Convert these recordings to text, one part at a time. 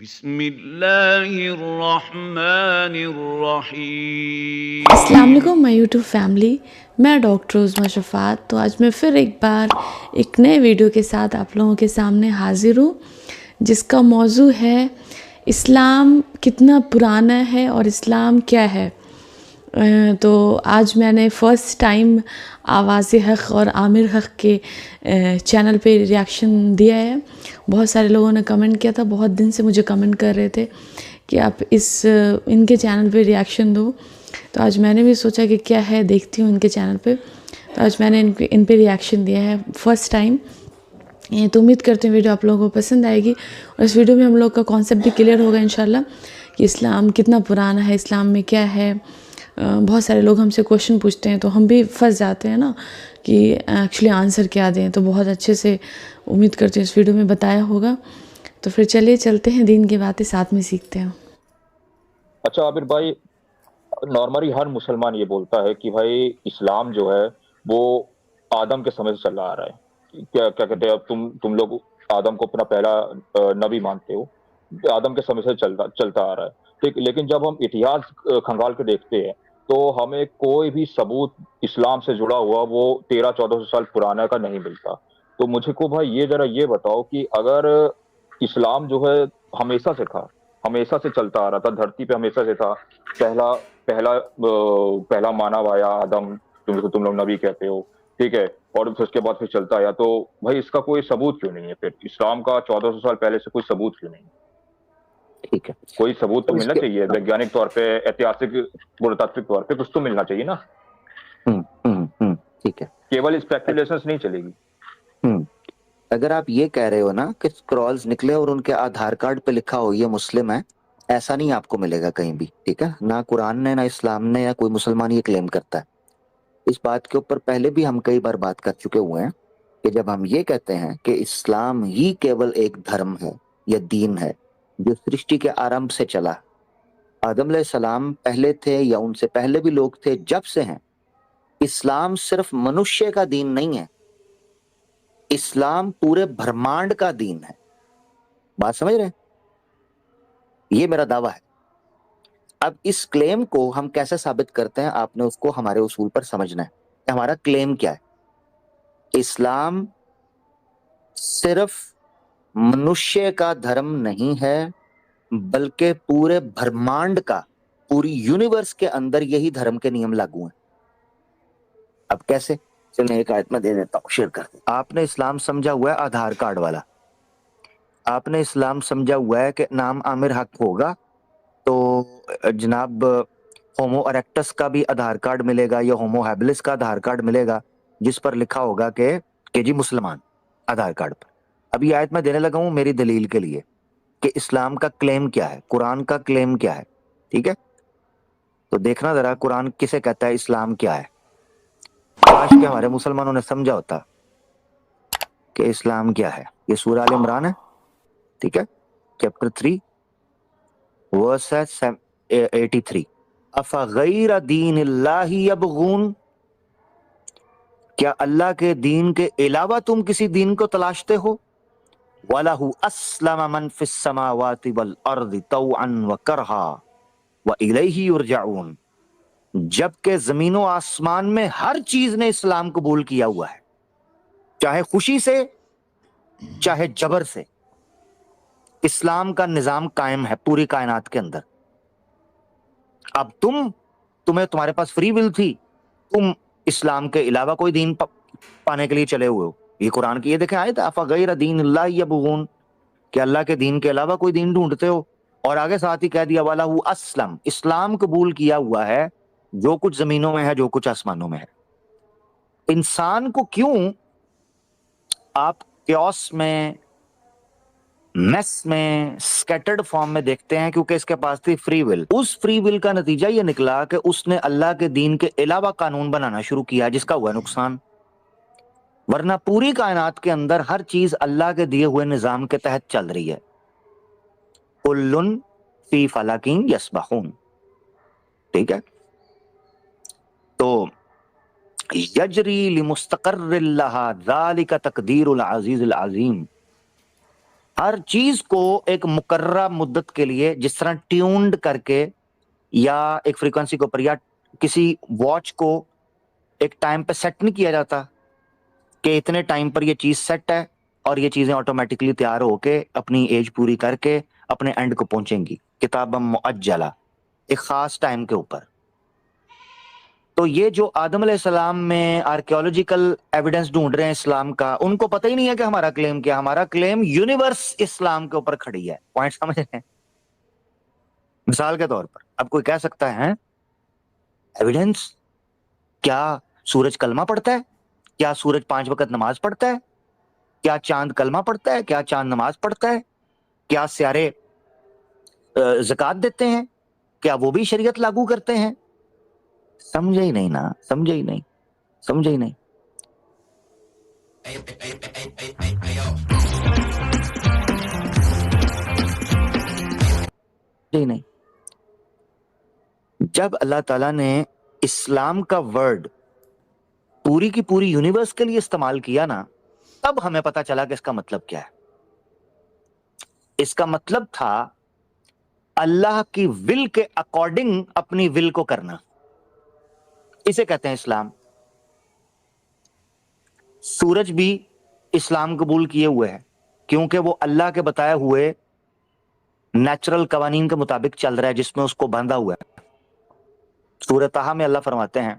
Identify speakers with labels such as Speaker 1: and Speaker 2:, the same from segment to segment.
Speaker 1: بسم اللہ الرحمن الرحیم۔
Speaker 2: السلام علیکم مائی یوٹیوب فیملی، میں ڈاکٹر عظمیٰ شفاعت۔ تو آج میں پھر ایک بار ایک نئے ویڈیو کے ساتھ آپ لوگوں کے سامنے حاضر ہوں، جس کا موضوع ہے اسلام کتنا پرانا ہے اور اسلام کیا ہے۔ تو آج میں نے فرسٹ ٹائم آواز حق اور عامر حق کے چینل پہ ریاکشن دیا ہے۔ بہت سارے لوگوں نے کمنٹ کیا تھا، بہت دن سے مجھے کمنٹ کر رہے تھے کہ آپ ان کے چینل پہ ریاکشن دو، تو آج میں نے بھی سوچا کہ کیا ہے دیکھتی ہوں ان کے چینل پہ، تو آج میں نے ان پہ ریاکشن دیا ہے فرسٹ ٹائم۔ تو امید کرتے ہیں ویڈیو آپ لوگوں کو پسند آئے گی، اور اس ویڈیو میں ہم لوگ کا کانسیپٹ بھی کلیئر ہوگا انشاءاللہ کہ اسلام کتنا پرانا ہے، اسلام میں کیا ہے۔ بہت سارے لوگ ہم سے کوشچن پوچھتے ہیں تو ہم بھی پھنس جاتے ہیں نا کہ ایکچولی آنسر کیا دیں، تو بہت اچھے سے امید کرتے ہیں اس ویڈیو میں بتایا ہوگا۔ تو پھر چلیے چلتے ہیں، دین کی باتیں ساتھ میں سیکھتے ہیں۔
Speaker 3: اچھا عابر بھائی، نارملی ہر مسلمان یہ بولتا ہے کہ بھائی اسلام جو ہے وہ آدم کے سمے سے چلا آ رہا ہے۔ کیا کہتے ہیں، اب تم لوگ آدم کو اپنا پہلا نبی مانتے ہو، آدم کے سمے سے چلتا آ رہا ہے، ٹھیک۔ لیکن جب ہم اتہاس کھنگال کے دیکھتے ہیں تو ہمیں کوئی بھی ثبوت اسلام سے جڑا ہوا وہ 1300-1400 سال پرانا کا نہیں ملتا۔ تو مجھے کو بھائی یہ ذرا یہ بتاؤ کہ اگر اسلام جو ہے ہمیشہ سے تھا، ہمیشہ سے چلتا آ رہا تھا، دھرتی پہ ہمیشہ سے تھا، پہلا پہلا پہلا مانو آیا آدم، تم لوگ نبی کہتے ہو، ٹھیک ہے، اور پھر اس کے بعد پھر چلتا آیا، تو بھائی اس کا کوئی ثبوت کیوں نہیں ہے؟ پھر اسلام کا 1400 سال پہلے سے کوئی ثبوت کیوں نہیں ہے؟
Speaker 4: ٹھیک ہے،
Speaker 3: کوئی ثبوت تو
Speaker 4: اب اس
Speaker 3: ملنا
Speaker 4: کے
Speaker 3: چاہیے، ویگیانک طور پہ، ایتہاسک پراتتوک طور پہ کچھ تو ملنا چاہیے نا،
Speaker 4: ٹھیک ہے،
Speaker 3: کیول اسپیکولیشنز نہیں چلے گی۔
Speaker 4: اگر آپ یہ کہہ رہے ہو نا کہ اسکرولز نکلے اور ان کے آدھار کارڈ پہ لکھا ہو یہ مسلم ہے، ایسا نہیں آپ کو ملے گا کہیں بھی، ٹھیک ہے، نہ قرآن نے، نہ اسلام نے، یا کوئی مسلمان یہ کلیم کرتا ہے۔ اس بات کے اوپر پہلے بھی ہم کئی بار بات کر چکے ہوئے ہیں کہ جب ہم یہ کہتے ہیں کہ اسلام ہی کیول ایک دھرم ہے یا دین ہے جو سرشٹی کے آرمب سے چلا، آدم علیہ السلام پہلے تھے یا ان سے پہلے بھی لوگ تھے، جب سے ہیں، اسلام صرف منشیہ کا دین نہیں ہے، اسلام پورے برہمانڈ کا دین ہے۔ بات سمجھ رہے ہیں؟ یہ میرا دعویٰ ہے۔ اب اس کلیم کو ہم کیسے ثابت کرتے ہیں، آپ نے اس کو ہمارے اصول پر سمجھنا ہے کہ ہمارا کلیم کیا ہے۔ اسلام صرف منشیہ کا دھرم نہیں ہے، بلکہ پورے برہمانڈ کا، پوری یونیورس کے اندر یہی دھرم کے نیم لاگو ہیں۔ اب کیسے؟ چلیں ایک آیت میں دے دیتا ہوں، شیئر کر دیں۔ آپ نے اسلام سمجھا ہوا ہے آدھار کارڈ والا، آپ نے اسلام سمجھا ہوا ہے کہ نام عامر حق ہوگا تو جناب ہومو اریکٹس کا بھی آدھار کارڈ ملے گا یا ہومو ہیبلس کا آدھار کارڈ ملے گا جس پر لکھا ہوگا کہ جی مسلمان، آدھار کارڈ پر۔ اب یہ آیت میں دینے لگا ہوں میری دلیل کے لیے کہ اسلام کا کلیم کیا ہے، قرآن کا کلیم کیا ہے، ٹھیک ہے؟ تو دیکھنا ذرا قرآن کسے کہتا ہے، اسلام کیا ہے۔ کاش کہ ہمارے مسلمانوں نے سمجھا ہوتا کہ اسلام کیا ہے۔ یہ سورہ آل عمران ہے، ٹھیک ہے، چیپٹر 3 ورس ہے 83۔ افغیر دین اللہ یبغون، کیا اللہ کے دین کے علاوہ تم کسی دین کو تلاشتے ہو؟ وَلَهُ أَسْلَمَ مَنْ فِي السَّمَاوَاتِ وَالْأَرْضِ طَوْعًا وَكَرْهًا وَإِلَيْهِ يُرْجَعُونَ، جبکہ زمین و آسمان میں ہر چیز نے اسلام قبول کیا ہوا ہے، چاہے خوشی سے چاہے جبر سے، اسلام کا نظام قائم ہے پوری کائنات کے اندر۔ اب تمہارے پاس فری ول تھی، تم اسلام کے علاوہ کوئی دین پانے کے لیے چلے ہوئے ہو۔ یہ قرآن کی یہ دیکھیں آیت، افغیر دین اللہ یبغون، کہ اللہ کے دین کے علاوہ کوئی دین ڈھونڈتے ہو، اور آگے ساتھ ہی کہہ دیا وَلَهُ أَسْلَمَ، اسلام قبول کیا ہوا ہے جو کچھ زمینوں میں ہے، جو کچھ آسمانوں میں ہے۔ انسان کو کیوں آپ کیوس میں، میس میں، سکیٹرڈ فارم میں دیکھتے ہیں؟ کیونکہ اس کے پاس تھی free will. Us free will کا نتیجہ یہ نکلا کہ اس نے اللہ کے دین کے علاوہ قانون بنانا شروع کیا، جس کا ہوا نقصان۔ ورنہ پوری کائنات کے اندر ہر چیز اللہ کے دیے ہوئے نظام کے تحت چل رہی ہے۔ کُلٌ فی فلک یسبحون، ٹھیک ہے؟ تو یجری لمستقر لہا ذالک تقدیر العزیز العظیم، ہر چیز کو ایک مقررہ مدت کے لیے جس طرح ٹیونڈ کر کے یا ایک فریکوینسی کے اوپر یا کسی واچ کو ایک ٹائم پہ سیٹ نہیں کیا جاتا کہ اتنے ٹائم پر یہ چیز سیٹ ہے اور یہ چیزیں آٹومیٹکلی تیار ہو کے اپنی ایج پوری کر کے اپنے اینڈ کو پہنچیں گی کتاب مؤجلہ ایک خاص ٹائم کے اوپر. تو یہ جو آدم علیہ السلام میں آرکیولوجیکل ایویڈنس ڈھونڈ رہے ہیں اسلام کا، ان کو پتہ ہی نہیں ہے کہ ہمارا کلیم کیا. ہمارا کلیم یونیورس اسلام کے اوپر کھڑی ہے. پوائنٹ سمجھ رہے ہیں؟ مثال کے طور پر اب کوئی کہہ سکتا ہے ایویڈنس کیا سورج کلمہ پڑھتا ہے؟ کیا سورج 5 وقت نماز پڑھتا ہے؟ کیا چاند کلمہ پڑھتا ہے؟ کیا چاند نماز پڑھتا ہے؟ کیا سیارے زکات دیتے ہیں؟ کیا وہ بھی شریعت لاگو کرتے ہیں؟ سمجھے ہی نہیں نا، سمجھے ہی نہیں، سمجھے ہی نہیں. نہیں. جب اللہ تعالیٰ نے اسلام کا ورڈ پوری کی پوری یونیورس کے لیے استعمال کیا نا، تب ہمیں پتا چلا کہ اس کا مطلب کیا ہے. اس کا مطلب تھا اللہ کی ول کے اکارڈنگ اپنی ول کو کرنا. اسے کہتے ہیں اسلام. سورج بھی اسلام قبول کیے ہوئے ہے کیونکہ وہ اللہ کے بتائے ہوئے نیچرل قوانین کے مطابق چل رہا ہے جس میں اس کو باندھا ہوا ہے. سورہ طٰہٰ میں اللہ فرماتے ہیں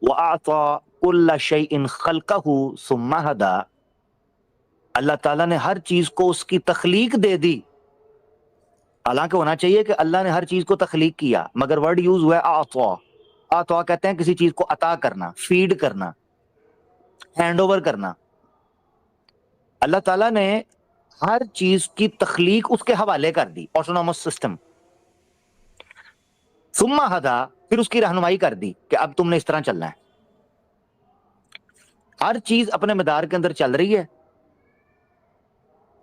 Speaker 4: وَأَعْطَى كُلَّ شَيْءٍ خَلْقَهُ ثُمَّ هَدَى. اللہ تعالیٰ نے ہر چیز کو اس کی تخلیق دے دی. حالانکہ ہونا چاہیے کہ اللہ نے ہر چیز کو تخلیق کیا، مگر ورڈ یوز ہوا ہے اعطا. اعطا کہتے ہیں کسی چیز کو عطا کرنا، فیڈ کرنا، ہینڈ اوور کرنا. اللہ تعالیٰ نے ہر چیز کی تخلیق اس کے حوالے کر دی، آٹونومس سسٹم. ثم ہدا، پھر اس کی رہنمائی کر دی کہ اب تم نے اس طرح چلنا ہے. ہر چیز اپنے مدار کے اندر چل رہی ہے.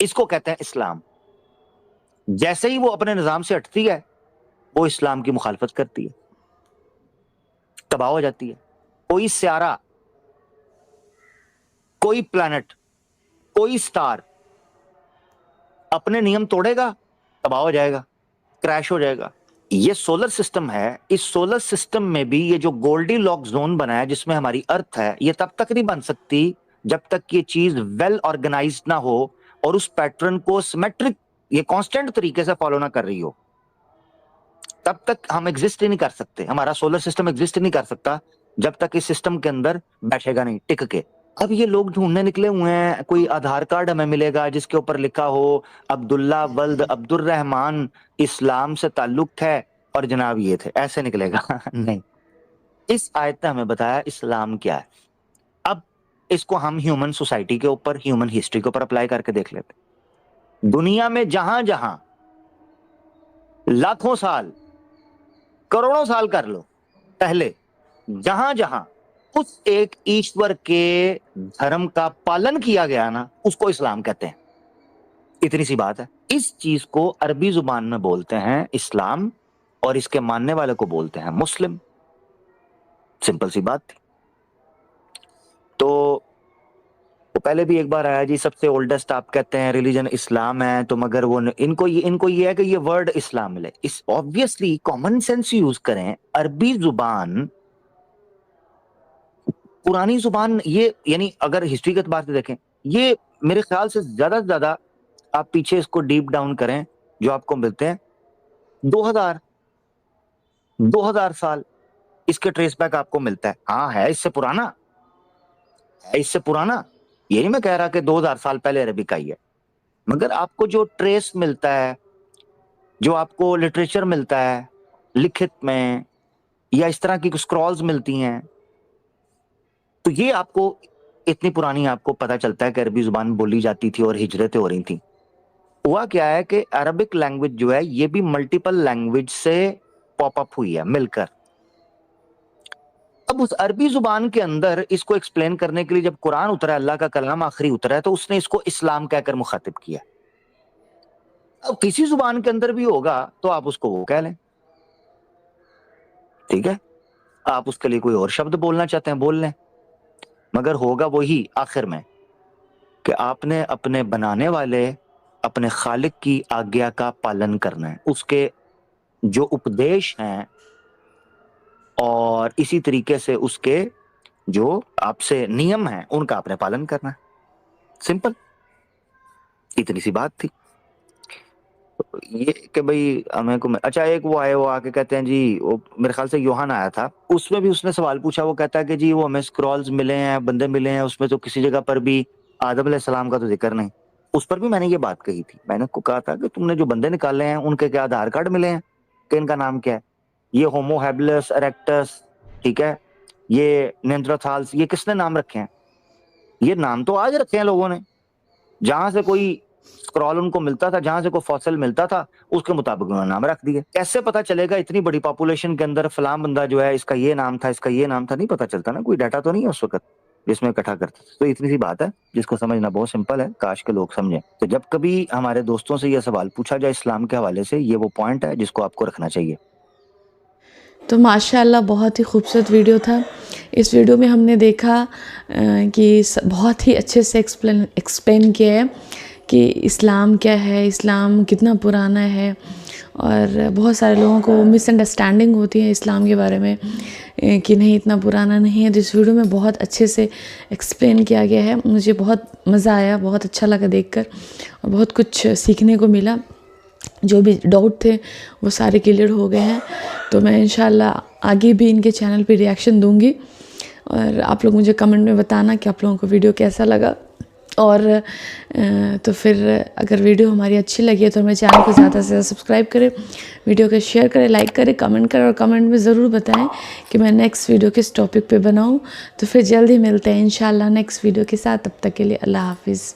Speaker 4: اس کو کہتے ہیں اسلام. جیسے ہی وہ اپنے نظام سے ہٹتی ہے وہ اسلام کی مخالفت کرتی ہے، تباہ ہو جاتی ہے. کوئی سیارہ، کوئی پلانٹ، کوئی سٹار اپنے نیم توڑے گا تباہ ہو جائے گا، کریش ہو جائے گا. یہ سولر سسٹم ہے. اس سولر سسٹم میں بھی یہ جو گولڈی لاک زون بنا ہے جس میں ہماری ارتھ ہے، یہ تب تک نہیں بن سکتی جب تک یہ چیز ویل آرگنائزڈ نہ ہو اور اس پیٹرن کو سیمیٹرک، یہ کانسٹنٹ طریقے سے فالو نہ کر رہی ہو. تب تک ہم ایگزسٹ ہی نہیں کر سکتے. ہمارا سولر سسٹم ایگزسٹ نہیں کر سکتا جب تک اس سسٹم کے اندر بیٹھے گا نہیں ٹک کے. اب یہ لوگ ڈھونڈنے نکلے ہوئے ہیں کوئی آدھار کارڈ ہمیں ملے گا جس کے اوپر لکھا ہو عبداللہ ولد عبد الرحمان، اسلام سے تعلق ہے اور جناب یہ تھے. ایسے نکلے گا؟ نہیں. اس آیت نے ہمیں بتایا اسلام کیا ہے. اب اس کو ہم ہیومن سوسائٹی کے اوپر، ہیومن ہسٹری کے اوپر اپلائی کر کے دیکھ لیتے. دنیا میں جہاں جہاں لاکھوں سال، کروڑوں سال کر لو پہلے، جہاں جہاں اس ایک ایشور کے دھرم کا پالن کیا گیا نا، اس کو اسلام کہتے ہیں. اتنی سی بات ہے. اس چیز کو عربی زبان میں بولتے ہیں اسلام اور اس کے ماننے والے کو بولتے ہیں مسلم. سمپل سی بات تھی. تو وہ پہلے بھی ایک بار آیا جی سب سے اولڈسٹ آپ کہتے ہیں ریلیجن اسلام ہے، تو مگر وہ ان کو یہ ہے کہ یہ ورڈ اسلام ملے. اس obviously کامن سینس یوز کریں. عربی زبان پرانی زبان، یہ یعنی اگر ہسٹری کے اعتبار سے دیکھیں، یہ میرے خیال سے زیادہ سے زیادہ آپ پیچھے اس کو ڈیپ ڈاؤن کریں جو آپ کو ملتے ہیں 2000 سال اس کے ٹریس بیک آپ کو ملتا ہے. ہاں ہے اس سے پرانا، ہے اس سے پرانا. یہ نہیں میں کہہ رہا کہ 2000 سال پہلے عربک آئی ہے، مگر آپ کو جو ٹریس ملتا ہے، جو آپ کو لٹریچر ملتا ہے لکھت میں یا اس طرح کی اسکرولز ملتی ہیں، تو یہ آپ کو اتنی پرانی آپ کو پتا چلتا ہے کہ عربی زبان بولی جاتی تھی اور ہجرتیں ہو رہی تھیں. ہوا کیا ہے کہ عربک لینگویج جو ہے یہ بھی ملٹیپل لینگویج سے پاپ اپ ہوئی ہے مل کر. اب اس عربی زبان کے اندر اس کو ایکسپلین کرنے کے لیے جب قرآن اترا، اللہ کا کلام آخری اترا ہے، تو اس نے اس کو اسلام کہہ کر مخاطب کیا. اب کسی زبان کے اندر بھی ہوگا تو آپ اس کو وہ کہہ لیں، ٹھیک ہے. آپ اس کے لیے کوئی اور شبد بولنا چاہتے ہیں بول لیں، مگر ہوگا وہی آخر میں. کہ آپ نے اپنے بنانے والے اپنے خالق کی آگیا کا پالن کرنا ہے، اس کے جو اپدیش ہیں اور اسی طریقے سے اس کے جو آپ سے نیم ہیں ان کا آپ نے پالن کرنا ہے، سمپل، اتنی سی بات تھی۔ یہ کہ بھئی ہمیں کو اچھا ایک وہ آئے وہ آ کے کہتے ہیں جی وہ میرے خیال سے یوحنا آیا تھا، اس میں بھی اس نے سوال پوچھا، وہ کہتا ہے کہ جی وہ ہمیں اسکرولز ملے ہیں، بندے ملے ہیں، اس میں تو کسی جگہ پر بھی آدم علیہ السلام کا تو ذکر نہیں۔ اس پر بھی میں نے یہ بات کہی تھی، میں نے کو کہا تھا کہ تم نے جو بندے نکالے ہیں ان کے کیا آدھار کارڈ ملے ہیں کہ ان کا نام کیا ہے؟ یہ ہومو ہیبلس اریکٹس، ٹھیک ہے، یہ نینڈرتھالس، یہ کس نے نام رکھے ہیں؟ یہ نام تو آج رکھے ہیں لوگوں نے، جہاں سے کوئی اسکرول ان کو ملتا تھا، جہاں سے کوئی فوسل ملتا تھا، اس کے مطابق انہوں نے نام رکھ دیے۔ کیسے پتا چلے گا اتنی بڑی پاپولیشن کے اندر فلاں بندہ جو ہے اس کا یہ نام تھا، اس کا یہ نام تھا؟ نہیں پتا چلتا نا، کوئی ڈیٹا تو نہیں ہے اس وقت جس میں اکٹھا کرتے تھے۔ تو اتنی سی بات ہے جس کو سمجھنا بہت سمپل ہے، کاش کے لوگ سمجھیں۔ تو جب کبھی ہمارے دوستوں سے یہ سوال پوچھا جائے اسلام کے حوالے سے، یہ وہ پوائنٹ ہے جس کو آپ کو رکھنا چاہیے۔
Speaker 2: تو ماشاءاللہ بہت ہی خوبصورت ویڈیو تھا۔ اس ویڈیو میں ہم نے دیکھا کہ بہت ہی اچھے سے ایکسپلین کیا ہے کہ اسلام کیا ہے، اسلام کتنا پرانا ہے، اور بہت سارے لوگوں کو مس انڈرسٹینڈنگ ہوتی ہے اسلام کے بارے میں کہ نہیں اتنا پرانا نہیں ہے۔ تو اس ویڈیو میں بہت اچھے سے ایکسپلین کیا گیا ہے، مجھے بہت مزہ آیا، بہت اچھا لگا دیکھ کر، اور بہت کچھ سیکھنے کو ملا۔ جو بھی ڈاؤٹ تھے وہ سارے کلیئر ہو گئے ہیں۔ تو میں انشاءاللہ آگے بھی ان کے چینل پہ ریاکشن دوں گی، اور آپ لوگ مجھے کمنٹ میں بتانا کہ آپ لوگوں کو ویڈیو کیسا لگا۔ اور تو پھر اگر ویڈیو ہماری اچھی لگی ہے تو ہمیں چینل کو زیادہ سے زیادہ سبسکرائب کریں، ویڈیو کو شیئر کریں، لائک کریں، کمنٹ کریں، اور کمنٹ میں ضرور بتائیں کہ میں نیکسٹ ویڈیو کس ٹاپک پہ بناؤں۔ تو پھر جلد ہی ملتے ہیں انشاءاللہ نیکسٹ ویڈیو کے ساتھ، تب تک کے لیے اللہ حافظ۔